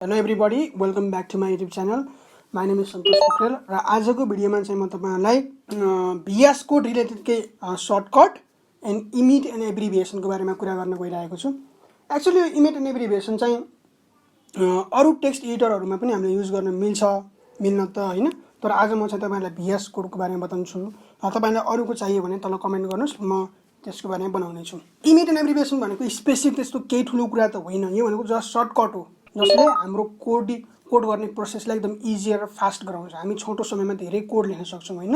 Hello everybody, welcome back to my YouTube channel. My name is Santosh Pokhrel र आजको भिडियोमा चाहिँ म तपाईहरुलाई VS कोड रिलेटेड के shortcut and emit and abbreviation को बारेमा कुरा गर्न गइरहेको छु। एक्चुअली इमिट एन्ड एब्रिभिएसन चाहिँ अरु टेक्स्ट एडिटरहरुमा पनि हामीले युज गर्न मिल्न त हैन, तर आज म चाहिँ तपाईहरुलाई VS कोड को बारेमा बताउन छु। तपाईलाई अरुको चाहियो भने तल कमेन्ट गर्नुस्, म त्यसको बारेमा बनाउने छु। इमिट एन्ड एब्रिभिएसन भनेको स्पेसिफिक त्यस्तो केही ठुलो कुरा त होइन, यो भनेको जस्ट सर्टकट हो जसले हाम्रो कोड गर्ने प्रोसेसलाई एकदम इजी र फास्ट गराउँछ। हामी छोटो समयमा धेरै कोड लेख्न सक्छौं हैन।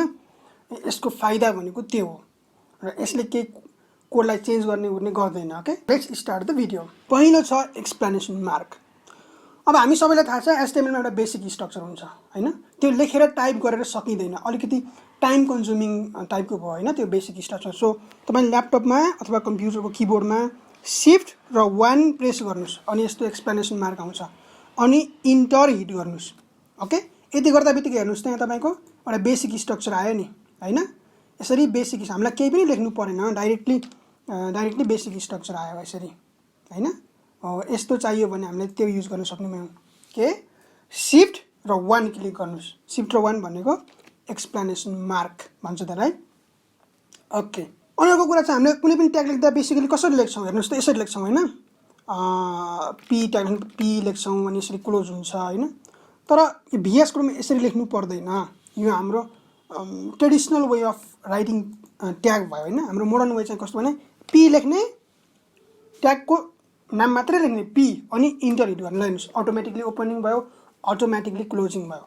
यसको फाइदा भनेको त्यो हो र यसले के कोडलाई चेन्ज गर्ने गर्दैन। Okay, let's start the video. पहिलो छ एक्सप्लेनेसन मार्क। अब हामी सबैलाई थाहा छ HTML मा एउटा बेसिक स्ट्रक्चर हुन्छ हैन, त्यो लेखेर टाइप गरेर सकिदैन, अलिकति टाइम कन्ज्युमिङ टाइपको भयो हैन त्यो बेसिक स्ट्रक्चर। सो तपाईले ल्यापटपमा अथवा कम्प्युटरको किबोर्डमा शिफ्ट र 1 प्रेस गर्नुस् अनि यस्तो एक्सप्लेनेसन मार्क आउँछ अनि इन्टर हिट गर्नुस्। ओके, यति गर्दा बित्तिकै हेर्नुस् त्यहाँ तपाईको एउटा बेसिक स्ट्रक्चर आयो नि हैन। यसरी बेसिक हामीलाई केही पनि लेख्नु परेन, डाइरेक्टली बेसिक स्ट्रक्चर आयो यसरी हैन। यस्तो चाहियो भने हामीले त्यो युज गर्न सक्ने भयौं के शिफ्ट र 1 क्लिक गर्नुस्। शिफ्ट र 1 भनेको एक्सप्लेनेसन मार्क भन्छ त्यसलाई। ओके, अर्को कुरा चाहिँ हामीले कुनै पनि ट्याग लेख्दा बेसिकली कसरी लेख्छौं हेर्नुस् त, यसरी लेख्छौं हैन। पी ट्याग पी लेख्छौं अनि यसरी क्लोज हुन्छ हैन। तर VS कोडमा यसरी लेख्नु पर्दैन, यो हाम्रो traditional way of writing tag भयो हैन। हाम्रो मोडर्न वे चाहिँ कस्तो भने पी लेख्ने, ट्यागको नाम मात्रै लेख्ने पी अनि इन्टर हिट गर्न लाइनुस्, अटोमेटिकली ओपनिङ भयो, अटोमेटिकली क्लोजिङ भयो।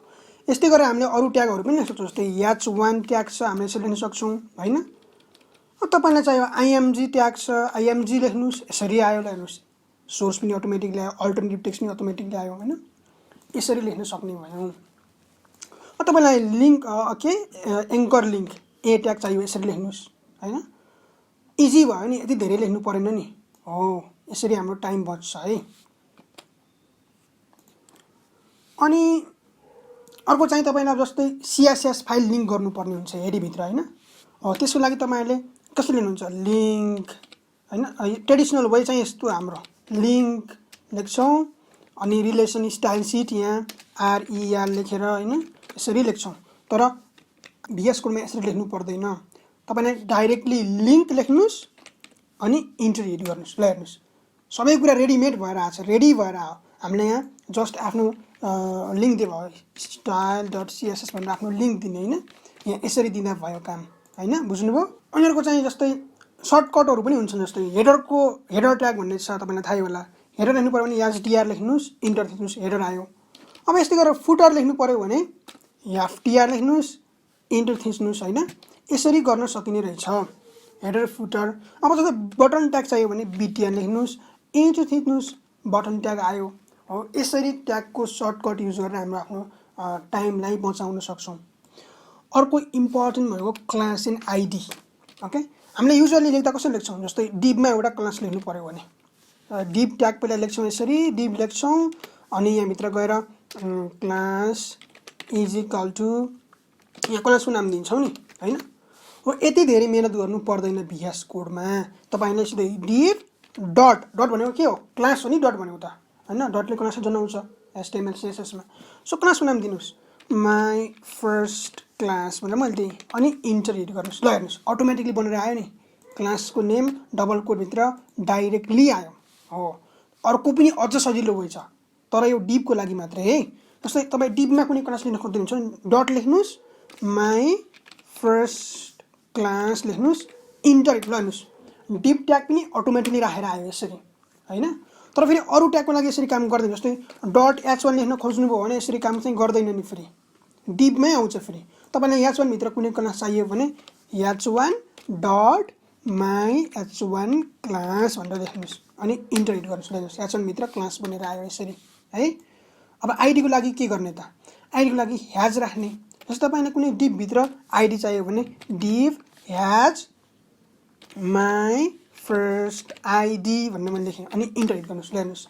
यस्तै गरेर हामीले अरु ट्यागहरु पनि लेख्न सक्छौं, जस्तै h1 ट्याग छ हामीले यसरी लेख्न सक्छौं हैन। तपाईलाई चाहियो img ट्याग छ, img लेख्नुस्, यसरी आयो हेर्नुस्, सोर्स पनि अटोमेटिकली आयो, अल्टरनेटिभ टेक्स्ट पनि अटोमेटिकली आयो हैन। यसरी लेख्न सक्ने भयौं। तपाईलाई लिंक के एंकर लिंक ए ट्याग चाहियो, यसरी लेख्नुस् हैन। इजी भयो नि, यति धेरै लेख्नु परेन नि। हो, यसरी हाम्रो टाइम बच्छ है। अनि अर्को चाहिँ तपाईलाई जस्तै CSS फाइल लिंक गर्नुपर्ने हुन्छ हेडी भित्र हैन। त्यसको लागि तपाईहरुले कसरी लेख्नुहुन्छ, लिंक हैन। ट्रेडिसनल वे चाहिँ यस्तो हाम्रो लिंक लेख्छौं अनि रिलेसन स्टाइल शीट यहाँ REL लेखेर हैन यसरी लेख्छौं। तर VS कोडमा यसरी लेख्नु पर्दैन, तपाईले डाइरेक्टली लिंक लेख्नुस् अनि इन्टर हिट गर्नुस्। ल हेर्नुस्, सबै कुरा रेडीमेड भएर आछ, रेडी भएर आयो। हामीले यहाँ जस्ट आफ्नो लिंक दिए भयो, style.css भनेर आफ्नो लिंक दिने हैन। यहाँ यसरी दिँदा भयो काम हैन, बुझ्नुभयो। अनि अर्को चाहिँ जस्तै सर्टकटहरु पनि हुन्छन्, जस्तै हेडर ट्याग भन्ने छ, तपाईलाई थाहै होला। हेडर लेख्नु पर्यो भने htr लेख्नुस्, इन्टर थिच्नुस्, हेडर आयो। अब यस्तै गरेर फुटर लेख्नु पर्यो भने ftr लेख्नुस्, इन्टर थिच्नुस् हैन। यसरी गर्न सकिने रहेछ हेडर फुटर। अब जस्तै बटन ट्याग चाहियो भने btn लेख्नुस्, इन्टर थिच्नुस्, बटन ट्याग आयो। हो, यसरी ट्यागको सर्टकट युज गरेर हाम्रो आफ्नो टाइमलाई बचाउन सक्छौं। अर्को इम्पोर्टेन्ट भनेको क्लास एन्ड आईडी। ओके, हामीले युजुअली लेख्दा कसरी लेख्छौं, जस्तै डिभमा एउटा क्लास लेख्नु पर्यो भने डिभ ट्याग पहिला लेख्छौं, यसरी डिभ लेख्छौं अनि यहाँ भित्र गएर क्लास इज इक्वल टु यहाँ क्लासको नाम दिन्छौं नि हैन। हो, यति धेरै मेहनत गर्नु पर्दैन VS कोडमा। तपाईले सिधै डिभ डट भनेको के हो, क्लास हो नि डट भनेको त हैन। डटले क्लास जनाउँछ HTML CSS मा। सो क्लासको नाम दिनुस्, माई फर्स्ट क्लास भनेर मैले दिएँ अनि इन्टर हिट गर्नुस्। ल हेर्नुस्, अटोमेटिकली बनेर आयो नि, क्लासको नेम डबल कोट भित्र डाइरेक्टली आयो। हो, अर्को पनि अझ सजिलो way छ, तर यो डिभको लागि मात्रै है। जस्तै तपाई डिभमा कुनै क्लास लेख्न खोज्नुहुन्छ भने डट लेख्नुस्, माई फर्स्ट क्लास लेख्नुस्, इन्टर हिट गर्नुस्, डिभ ट्याग पनि अटोमेटिकली राखेर आयो यसरी हैन। तर फेरि अरु ट्यागको लागि यसरी काम गर्दैन, जस्तै डट h1 लेख्न खोज्नुभयो भने यसरी काम चाहिँ गर्दैन नि, फेरि डिभमै आउँछ। फेरि तपाईलाई h1 भित्र कुनै क्लास चाहियो भने h1 dot my h1 class भनेर लेख्नुस् अनि इन्टर हिट गर्नुस्। हेर्नुस्, h1 भित्र क्लास बनेर आयो यसरी है। अब आईडी को लागि के गर्ने त, आईडी को लागि ह्याज राख्ने। जस्तै तपाईलाई कुनै डिभ भित्र आईडी चाहियो भने डिभ ह्याज माई फर्स्ट आईडी भनेर मैले लेखेँ अनि इन्टर हिट गर्नुस्। हेर्नुस्,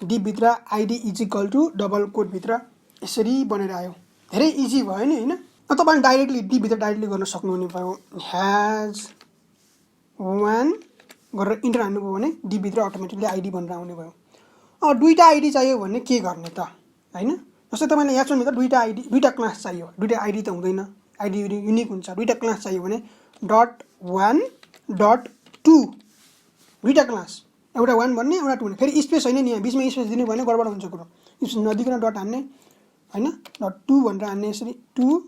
डिभ भित्र ID is equal to double quote भित्र यसरी बनेर आयो। धेरै इजी भयो नि हैन। तपाईले डाइरेक्टली डिभ भित्र डाइरेक्टली गर्न सक्नुहुने भयो, ह्याज 1 गरेर इन्टर हान्नुभयो भने डिभ भित्र अटोमेटिकली आईडी बनेर आउने भयो। अब दुईटा आइडी चाहियो भने के गर्ने त हैन जस्तै तपाईलाई यहाँ भित्र दुईटा क्लास चाहियो दुईटा आइडी त हुँदैन आइडी युनिक हुन्छ दुईटा क्लास चाहियो भने .1 .2 दुईटा क्लास एउटा 1 भन्ने एउटा 2 भन्ने फेरि स्पेस हैन नि यहाँ बीचमा स्पेस दिनु भने गडबड हुन्छ कुरो स्पेस नदिकन डट हान्ने हैन .2 भनेर हान्ने यसरी 2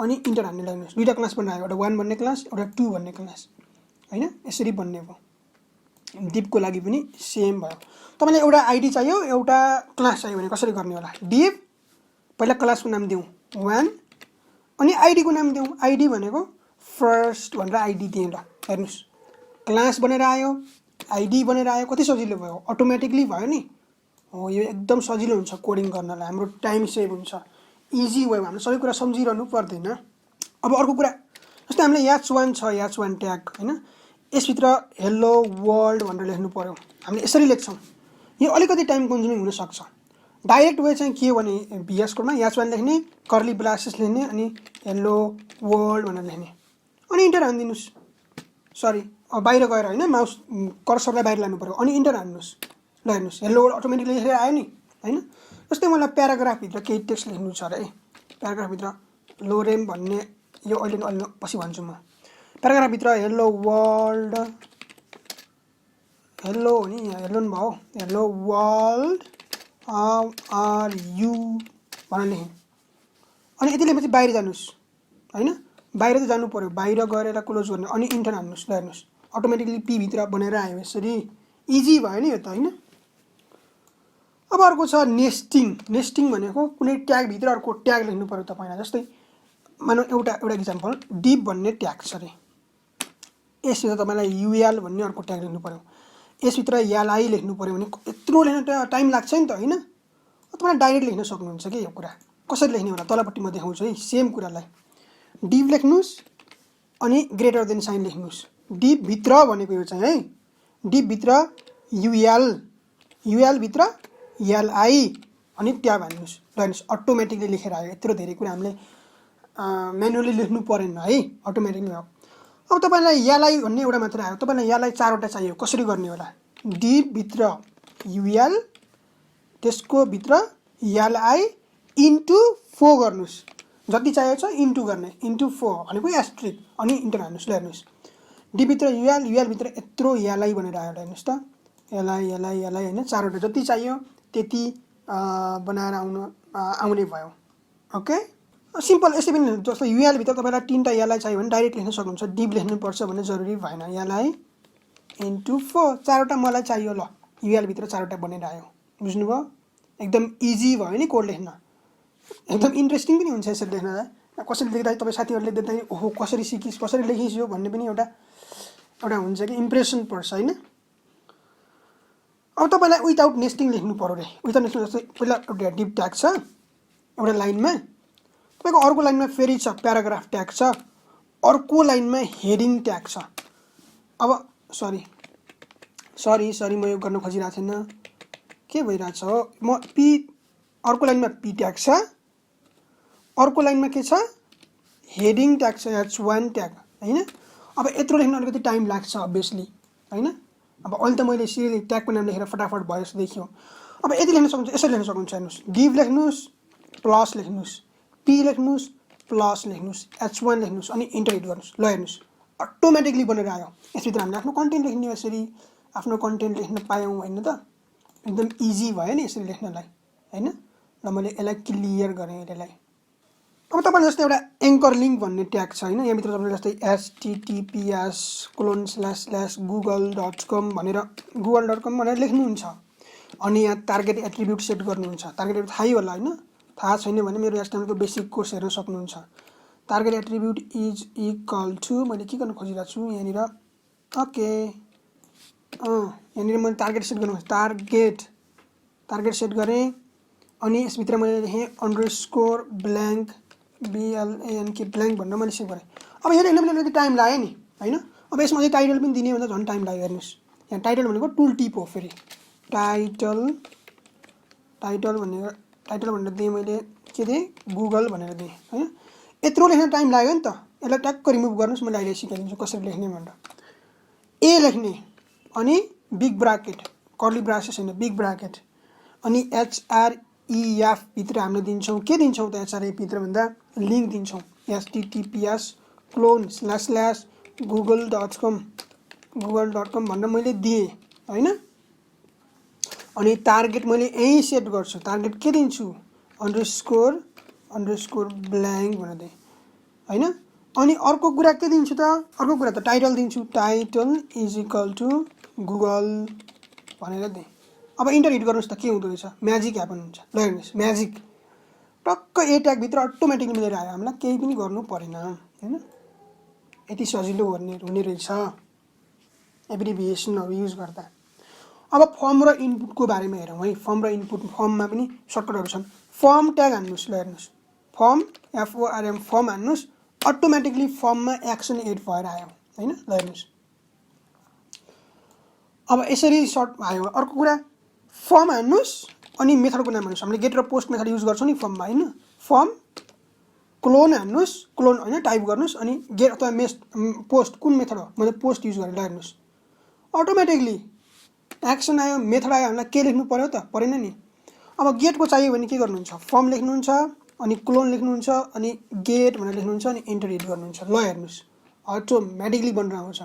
अनि इन्टर हान्ने लाग्नुहोस् दुईटा क्लास बनेर आयो एउटा 1 भन्ने क्लास एउटा 2 भन्ने क्लास हैन यसरी बन्ने भयो डिपको लागि पनि सेम भयो तपाईलाई एउटा आइडी चाहियो एउटा क्लास चाहियो भने कसरी गर्ने होला डिप पहिला क्लासको नाम दिउँ 1 अनि आइडी को नाम दिउँ आइडी भनेको फर्स्ट भनेर आइडी दिएँ ल हेर्नुस् क्लास बनेर आयो आइडी बनेर आयो कति सजिलो भयो अटोमेटिकली भयो नि हो यो एकदम सजिलो हुन्छ कोडिङ गर्नलाई हाम्रो टाइम सेभ हुन्छ इजी वे हामीले सबै कुरा सम्झिरहनु पर्दैन अब अर्को कुरा जस्तै हामीले h1 छ h1 ट्याग हैन यसभित्र हेलो वर्ल्ड भनेर लेख्नु पर्यो हामीले यसरी लेख्छौं यो अलिकति टाइम कन्ज्युमिङ हुन सक्छ डाइरेक्ट वे चाहिँ के हो भने VS कोडमा h1 लेख्ने कर्ली ब्रासेस लेख्ने अनि हेलो वर्ल्ड भनेर लेख्ने अनि इन्टर हान्दिनुस् सरी बाहिर गएर हैन माउस कर्सरलाई बाहिर लानु पर्यो अनि इन्टर हान्नुस् ल हेर्नुस् हेलो वर्ल्ड अटोमेटिकली लेखेर आयो नि हैन जस्तै मलाई प्याराग्राफ भित्र केही टेक्स्ट लेख्नु छ रे प्याराग्राफ भित्र लोरेम भन्ने यो अहिले पछि भन्छु म प्याराग्राफ भित्र हेलो वर्ल्ड हेलो नि हेलो न भयो hello world how are you भनेर लेखेँ अनि यति लेखेपछि बाहिर जानुस् हैन बाहिर त जानु पर्यो बाहिर गएर क्लोज गर्ने अनि इन्टर हान्नुस् ल हेर्नुस् अटोमेटिकली पी भित्र बनेर आयो यसरी इजी भयो नि यो त हैन अब अर्को छ नेस्टिङ भनेको कुनै ट्याग भित्र अर्को ट्याग लेख्नु पर्यो तपाईलाई जस्तै मानौ एउटा एक्जाम्पल डिप भन्ने ट्याग छ रे यसभित्र तपाईलाई यूएल भन्ने अर्को ट्याग लेख्नु पर्यो यसभित्र एलआई लेख्नु पर्यो भने यत्रो लेख्न टाइम लाग्छ नि त हैन तपाईले डाइरेक्ट लेख्न सक्नुहुन्छ के यो कुरा कसरी लेख्ने होला तलपट्टि म देखाउँछु है सेम कुरालाई डिप लेख्नुस् अनि ग्रेटर देन साइन लेख्नुस् डिप भित्र भनेको यो चाहिँ है डिप भित्र यूएल भित्र एलआई अनि ट्याब हान्नुस् ल हेर्नुस् अटोमेटिकली लेखेर आयो यत्रो धेरै कुरा हामीले म्यानुअली लेख्नु परेन है अटोमेटिकली भयो अब तपाईलाई एलआई भन्ने एउटा मात्र आयो तपाईलाई एलआई चारवटा चाहियो कसरी गर्ने होला डिप भित्र यूएल त्यसको भित्र एलआई इन्टु 4 गर्नुस् जति चाहिएको छ इन्टु गर्ने इन्टु 4 भनेको एस्ट्रिक अनि इन्टर हान्नुस् ल हेर्नुस् डिप भित्र यूएल भित्र यत्रो एलआई भनेर आयो हेर्नुस् त एलआई हैन चारवटा जति चाहियो त्यति बनाएर आउने भयो ओके सिम्पल यसै पनि जस्तो यूएल भित्र तपाईलाई तीनटा एलआई चाहियो भने डाइरेक्ट लेख्न सक्नुहुन्छ डिप लेख्नु पर्छ भन्ने जरुरी भएन एलआई इन्टु 4 चारवटा मलाई चाहियो ल यूएल भित्र चारवटा बनेर आयो बुझ्नुभयो एकदम इजी भयो नि कोड लेख्न एकदम इन्ट्रेस्टिङ पनि हुन्छ यसरी लेख्नलाई कसरी लेख्दा तपाई साथीहरुले देख्दा ओहो कसरी सिकिस् कसरी लेखिस् यो भन्ने पनि एउटा हुन्छ कि इम्प्रेसन पर्छ हैन अब तपाईलाई विदाउट नेस्टिङ लेख्नु पर्यो रे विदाउट नेस्टिङ जस्तै पहिला एउटा डिप ट्याग छ एउटा लाइनमा तपाईको अर्को लाइनमा फेरि छ प्याराग्राफ ट्याग छ अर्को लाइनमा हेडिङ ट्याग छ अब सरी म यो गर्न खोजिरहेको छैन के भइरहेछ हो म पी अर्को लाइनमा पी ट्याग छ अर्को लाइनमा के छ हेडिङ ट्याग छ h1 ट्याग हैन अब यत्रो लेख्न अलिकति टाइम लाग्छ अभियसली हैन अब अहिले त मैले सिरियली ट्यागको नाम लेखेर फटाफट भयो जस्तो देखियो अब यति लेख्न सक्नुहुन्छ यसरी लेख्न सक्नुहुन्छ हेर्नुस् div लेख्नुस् plus लेख्नुस् P लेख्नुस् plus लेख्नुस् h1 लेख्नुस् अनि इन्टर हिट गर्नुस् ल हेर्नुस् अटोमेटिकली बनेर आयो यसभित्र हामीले आफ्नो कन्टेन्ट लेख्ने यसरी आफ्नो कन्टेन्ट लेख्न पायौं हैन त एकदम इजी भयो नि यसरी लेख्नलाई हैन ल मैले यसलाई क्लियर गरे यसलाई अब तपाईले जस्तै एउटा एंकर लिंक भन्ने ट्याग छ हैन यहाँ भित्र तपाईले जस्तै https://google.com भनेर google.com भनेर लेख्नुहुन्छ अनि यहाँ टार्गेट एट्रिब्युट सेट गर्नुहुन्छ टार्गेट एट्रिब्युट थाहै होला हैन थाहा छैन भने मेरो HTML को बेसिक कोर्स हेर्न सक्नुहुन्छ target attribute is equal to मैले के गर्न खोजिरहेको छु यहाँनिर ओके यहाँनिर मैले टार्गेट सेट गर्नु टार्गेट सेट गरे अनि यसभित्र मैले लेखे अंडरस्कोर ब्ल्याङ्क BLANK ब्ल्याङ्क भनेर मैले सेभ गरे अब यो लेख्न पनि अलिकति टाइम लाग्यो नि हैन अब यसमा चाहिँ टाइटल पनि दिने भन्दा झन् टाइम लाग्यो हेर्नुस् यहाँ टाइटल भनेको टुल टिप हो फेरि टाइटल भनेर दिएँ मैले के दिएँ गुगल भनेर दिएँ हैन यत्रो लेख्न टाइम लाग्यो नि त यसलाई ट्याक्क रिमुभ गर्नुस् मैले अहिले सिकाइदिन्छु कसरी लेख्ने भनेर ए लेख्ने अनि बिग ब्राकेट कर्ली ब्रासेस हैन बिग ब्राकेट अनि href भित्र हामीले दिन्छौँ के दिन्छौँ त href भित्र भन्दा लिङ्क दिन्छौँ https://google.com भनेर मैले दिएँ हैन। अनि टार्गेट मैले यही सेट गर्छु टार्गेट के दिन्छु _ ब्ल्याङ्क भनेर दिएँ हैन। अनि अर्को कुरा के दिन्छु त अर्को कुरा त टाइटल दिन्छु टाइटल = गुगल भनेर दिएँ। अब इन्टर हिट गर्नुस् त के हुँदो रहेछ म्याजिक ह्यापन हुन्छ ल हेर्नुस् म्याजिक टक्क ए ट्याग भित्र अटोमेटिकली मिलेर आयो हामीलाई केही पनि गर्नु परेन हैन। यति सजिलो हुने रहेछ एब्रिभिएसनहरु युज गर्दा। अब फर्म र इनपुटको बारेमा हेरौँ है। फर्म र इनपुट फर्ममा पनि सर्टकटहरु छन्। फर्म ट्याग हान्नुस् ल हेर्नुस् फर्म FORM फर्म हान्नुस् अटोमेटिकली फर्ममा एक्सन एड भएर आयो हैन ल हेर्नुस्। अब यसरी सर्ट आयो। अर्को कुरा फर्म हान्नुस् अनि मेथडको नाम हान्नुस्। हामीले गेट र पोस्ट मेथड युज गर्छौं नि फर्ममा हैन। फर्म क्लोन हान्नुस् क्लोन हैन टाइप गर्नुस् अनि गेट अथवा पोस्ट कुन मेथड हो मैले पोस्ट युज गरेँ ल हेर्नुस् अटोमेटिकली एक्सन आयो मेथड आयो। हामीलाई के लेख्नु पर्यो त परेन नि। अब गेटको चाहियो भने के गर्नुहुन्छ फर्म लेख्नुहुन्छ अनि क्लोन लेख्नुहुन्छ अनि गेट भनेर लेख्नुहुन्छ अनि इन्टर हिट गर्नुहुन्छ ल हेर्नुस् अटोमेटिकली बनेर आउँछ।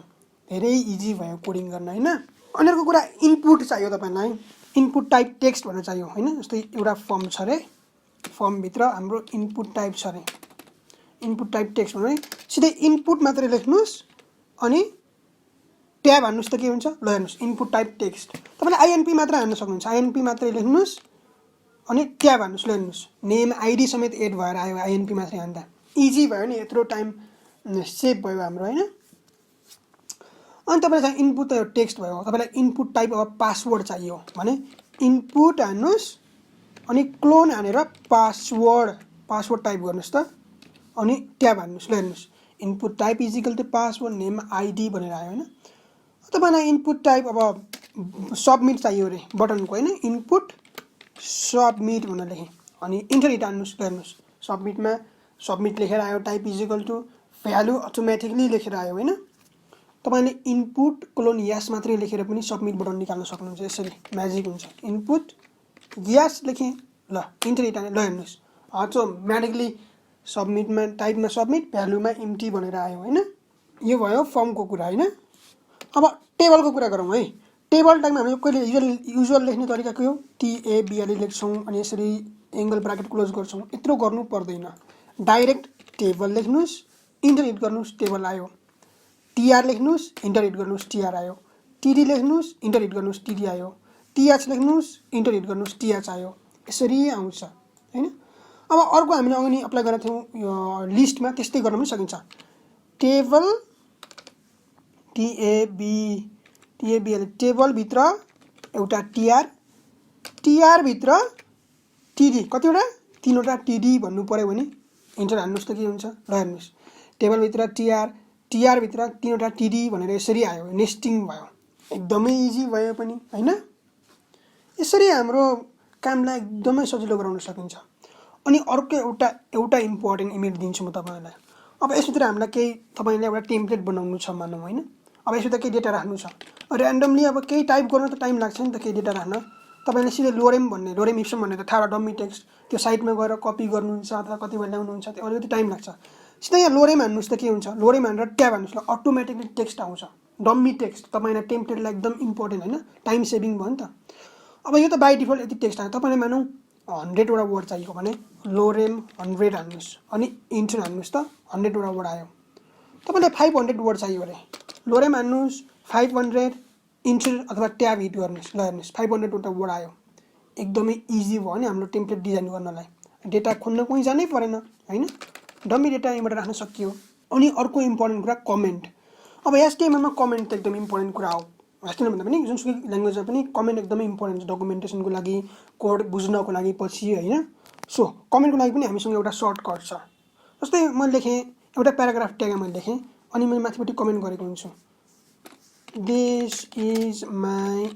धेरै इजी भयो कोडिङ गर्न हैन। अनि अर्को कुरा इनपुट चाहियो तपाईलाई इनपुट टाइप टेक्स्ट भनेर चाहियो हैन। जस्तै एउटा फर्म छ रे फर्म भित्र हाम्रो इनपुट टाइप छ रे इनपुट टाइप टेक्स्ट भने सिधै इनपुट मात्रै लेख्नुस् अनि ट्याब हान्नुस् त के हुन्छ ल हेर्नुस् इनपुट टाइप टेक्स्ट। तपाईले INP मात्र हान्न सक्नुहुन्छ INP मात्रै लेख्नुस् अनि ट्याब हान्नुस् ल हेर्नुस् नेम आइडी समेत एड भएर आयो INP मात्रै हान्दा इजी भयो नि यत्रो टाइम सेभ भयो हाम्रो हैन। अनि तपाईलाई चाहिँ इनपुट त टेक्स्ट भयो तपाईलाई इनपुट टाइप अब पासवर्ड चाहियो भने इनपुट हान्नुस् अनि क्लोन हानेर पासवर्ड टाइप गर्नुस् त अनि ट्याब हान्नुस् ल हेर्नुस् input type = password name ID भनेर आयो हैन। तपाईलाई इनपुट टाइप अब सबमिट चाहियो रे बटनको हैन इनपुट सबमिट भनेर लेखेँ अनि इन्टर हिट हान्नुस् ल हेर्नुस् सबमिटमा सबमिट लेखेर आयो टाइप = भ्यालु अटोमेटिकली लेखेर आयो हैन। तपाईले इनपुट क्लोन यस मात्रै लेखेर पनि सबमिट बटन निकाल्न सक्नुहुन्छ। यसरी म्याजिक हुन्छ इनपुट यस लेखेँ ल इन्टर हिट हाने ल हेर्नुस् अटोमेटिकली सबमिटमा टाइपमा सबमिट भ्यालुमा इम्प्टी भनेर आयो हैन। यो भयो फर्मको कुरा हैन। अब टेबलको कुरा गरौँ है। टेबल टाइपमा हामीले कहिले युजुअल लेख्ने तरिका के हो TABL लेख्छौं अनि यसरी एंगल ब्राकेट क्लोज गर्छौं यत्रो गर्नु पर्दैन। डाइरेक्ट टेबल लेख्नुस् इन्टर हिट गर्नुस् टेबल आयो TR लेख्नुस् इन्टर हिट गर्नुस् TR आयो TD लेख्नुस् इन्टर हिट गर्नुस् TD आयो TH लेख्नुस् इन्टर हिट गर्नुस् TH आयो यसरी आउँछ हैन। अब अर्को हामीले अघि अप्लाई गरेका थियौं यो लिस्टमा त्यस्तै गर्न पनि सकिन्छ। टेबल TABL टेबल भित्र एउटा TR भित्र TD कतिवटा 3वटा TD भन्नु पर्यो भने इन्टर हान्नुस् त के हुन्छ ल हेर्नुस् टेबल भित्र TR भित्र 3वटा TD भनेर यसरी आयो नेस्टिङ भयो एकदमै इजी भयो पनि हैन। यसरी हाम्रो कामलाई एकदमै सजिलो गराउन सकिन्छ। अनि अर्को एउटा इम्पोर्टेन्ट इमेज दिन्छु म तपाईलाई। अब यसभित्र हामीलाई केही तपाईले एउटा टेम्प्लेट बनाउनु छ मानौं हैन। अब यसभित्र केही डेटा राख्नु छ र्यान्डमली अब केही टाइप गर्न त टाइम लाग्छ नि त केही डेटा राख्न। तपाईले सिधै लोरेम इप्सम भन्ने त थाहा भयो डम्मी टेक्स्ट त्यो साइटमा गएर कपी गर्नुहुन्छ अथवा कतिबेला ल्याउनुहुन्छ त्यो अलिकति टाइम लाग्छ। सिधै यहाँ लोरेम हान्नुस् त के हुन्छ लोरेम हानेर ट्याब हान्नुस् ल अटोमेटिकली टेक्स्ट आउँछ डम्मी टेक्स्ट। तपाईलाई टेम्प्लेटलाई एकदम इम्पोर्टेन्ट हैन टाइम सेभिङ भयो नि त। अब यो त बाइ डिफल्ट यति टेक्स्ट आयो तपाईले मानौं 100 वटा वर्ड चाहियो भने लोरेम 100 हान्नुस् अनि इन्टर हान्नुस् त 100 वटा वर्ड आयो। तपाईलाई 500 वर्ड चाहियो भने लोरेम हान्नुस् 500 इन्टर अथवा ट्याब हिट गर्नुस् ल हेर्नुस् 500 वटा वर्ड आयो। एकदमै इजी भयो नि हाम्रो टेम्प्लेट डिजाइन गर्नलाई। डेटा खोज्न कुनै जानै परेन हैन डम्मी डेटा यहाँबाट राख्न सकियो। अनि अर्को इम्पोर्टेन्ट कुरा कमेन्ट। अब HTML मा कमेन्ट त एकदम इम्पोर्टेन्ट कुरा हो। HTML भन्दा पनि जुनसुकै ल्याङ्ग्वेजमा पनि कमेन्ट एकदमै इम्पोर्टेन्ट छ डकुमेन्टेसनको लागि कोड बुझ्नको लागि पछि हैन। सो कमेन्टको लागि पनि हामीसँग एउटा सर्टकट छ। जस्तै मैले लेखेँ एउटा प्याराग्राफ ट्याग मैले लेखेँ अनि मैले माथिपट्टि कमेन्ट गरेको हुन्छु this is my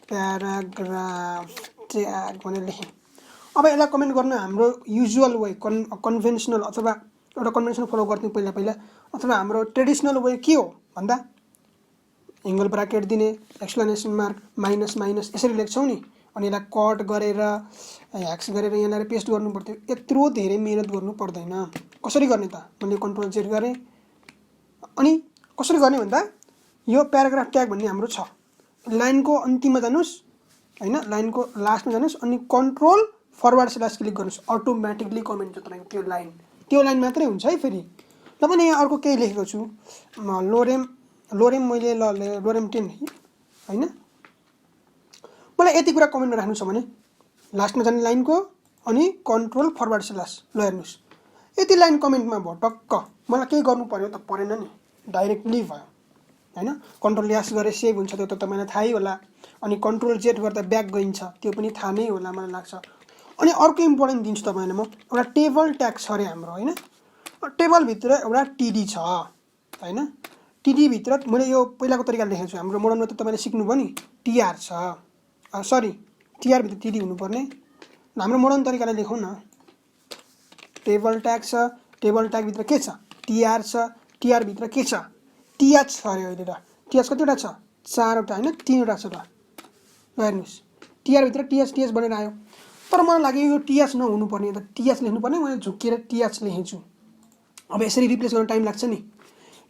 paragraph tag भनेर लेखेँ। अब यसलाई कमेन्ट गर्न हाम्रो युजुअल वे कन्भेन्सनल अथवा एउटा कन्भेन्सन फलो गर्थ्यौं पहिला अथवा हाम्रो ट्रेडिसनल वे के हो भन्दा एंगल ब्राकेट दिने एक्सक्लेमेसन मार्क माइनस यसरी लेख्छौं नि अनि यसलाई कट गरेर ह्याक्स गरेर यहाँ ल्याएर पेस्ट गर्नु पर्थ्यो। यत्रो धेरै मेहनत गर्नु पर्दैन। कसरी गर्ने त? मैले कन्ट्रोल जेड गरेँ। अनि कसरी गर्ने भन्दा यो प्याराग्राफ ट्याग भन्ने हाम्रो छ, लाइनको अन्तिममा जानुहोस् होइन, लाइनको लास्टमा जानुहोस् अनि कन्ट्रोल फरवर्ड स्ल्यास क्लिक गर्नुहोस्, अटोमेटिकली कमेन्ट हुन्छ तपाईँको त्यो लाइन मात्रै हुन्छ है। फेरि ल पनि यहाँ अर्को केही लेखेको छु, लोरेम मैले लोरेम 10 होइन, मलाई यति कुरा कमेन्टमा राख्नु छ भने लास्टमा जाने लाइनको अनि कन्ट्रोल फरवर्ड स्ल्यास ल हेर्नुहोस्, यति लाइन कमेन्टमा भयो टक्क। मलाई केही गर्नु पर्यो त परेन नि, डाइरेक्टली भयो होइन। कन्ट्रोल एस गरे सेभ हुन्छ, त्यो त तपाईँलाई थाहै होला। अनि कन्ट्रोल जेड गर्दा ब्याक गइन्छ, त्यो पनि थाहा नै होला मलाई लाग्छ। अनि अर्को इम्पोर्टेन्ट दिन्छु तपाईँलाई म, एउटा टेबल ट्याग छ अरे हाम्रो होइन। टेबलभित्र एउटा टिडी छ होइन, टिडीभित्र मैले यो पहिलाको तरिकाले लेखेको छु, हाम्रो मोडर्नमा त तपाईँले सिक्नुभयो नि टिआर छ, सरी टिआरभित्र टिडी हुनुपर्ने। हाम्रो मोडर्न तरिकाले लेखौँ न, टेबल ट्याग छ, टेबल ट्यागभित्र के छ? टिआर छ, टिआरभित्र के छ? टिएच छ अरे अहिले त। टिएच कतिवटा छ? 4वटा होइन 3वटा छ त। ल हेर्नुहोस्, टिआरभित्र टिएच बनेर आयो। तर मलाई लाग्यो यो टिएच नहुनुपर्ने, त टिएच लेख्नुपर्ने, मैले झुक्किएर टिएच लेखेछु। अब यसरी रिप्लेस गर्न टाइम लाग्छ नि,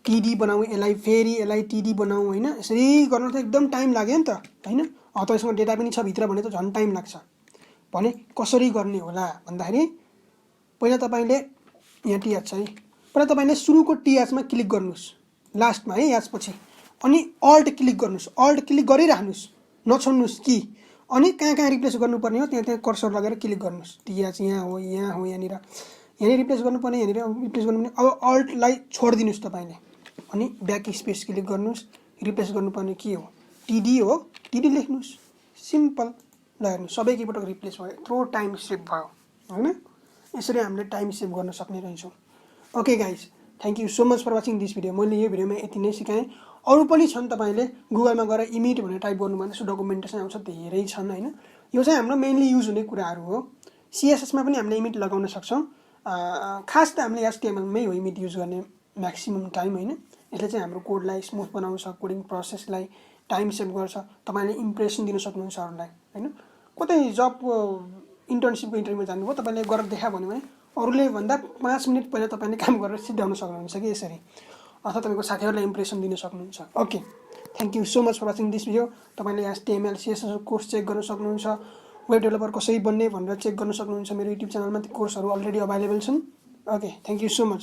टिडी बनाऊ यसलाई, फेरि यसलाई टिडी बनाऊ होइन, यसरी गर्न त एकदम टाइम लाग्यो नि त होइन। तपाईँसँग डेटा पनि छ भित्र भने त झन् टाइम लाग्छ। भने कसरी गर्ने होला भन्दाखेरि पहिला तपाईँले यहाँ टिएच छ है, पहिला तपाईँले सुरुको टिएचमा क्लिक गर्नुहोस्, लास्टमा है एच पछि, अनि अल्ट क्लिक गर्नुहोस्, अल्ट क्लिक गरिराख्नुहोस्, नछोड्नुहोस् कि। अनि कहाँ कहाँ रिप्लेस गर्नुपर्ने हो त्यहाँ कर्सर लगाएर क्लिक गर्नुहोस्, टिएच यहाँ हो यहाँनिर रिप्लेस गर्नुपर्ने, यहाँनिर रिप्लेस गर्नुपर्ने। अब अल्टलाई छोडिदिनुहोस् तपाईँले अनि ब्याक स्पेस क्लिक गर्नुहोस्, रिप्लेस गर्नुपर्ने के हो? टिडी हो, टिडी लेख्नुहोस्, सिम्पल। ल हेर्नुहोस् सबै एकैपटक रिप्लेस भयो, यत्रो टाइम सेभ भयो होइन। यसरी हामीले टाइम सेभ गर्न सक्ने रहेछौँ। Okay guys, thank you so much for watching this video. मैले यो भिडियोमा यति नै सिकाएँ। अरू पनि छन्, तपाईँले गुगलमा गएर इमिट भनेर टाइप गर्नुभयो भने डकुमेन्टेसन आउँछ, धेरै छन् होइन। यो चाहिँ हाम्रो मेनली युज हुने कुराहरू हो। सिएसएसमा पनि हामीले इमिट लगाउन सक्छौँ, खास त हामीले एचटिएमएलमै हो इमिट युज गर्ने म्याक्सिमम टाइम होइन। यसले चाहिँ हाम्रो कोडलाई स्मुथ बनाउँछ, कोडिङ प्रोसेसलाई टाइम सेभ गर्छ, तपाईँले इम्प्रेसन दिन सक्नुहुन्छ अरूलाई होइन। कतै जबको इन्टर्नसिपको इन्टरभ्यूमा जानुभयो, तपाईँले गरेर देखायो भने अरूले भन्दा 5 मिनट पहिला तपाईँले काम गरेर सिद्ध्याउन सक्नुहुन्छ कि यसरी, अथवा तपाईँको साथीहरूलाई इम्प्रेसन दिन सक्नुहुन्छ। Okay, thank you so much for watching this video. तपाईँले एचटिएमएल सिएसएस कोर्स चेक गर्न सक्नुहुन्छ, वेब डेभलपर कसरी बन्ने भनेर चेक गर्न सक्नुहुन्छ। मेरो युट्युब च्यानलमा त्यो कोर्सहरू अलरेडी अभाइलेबल छन्। Okay, thank you so much.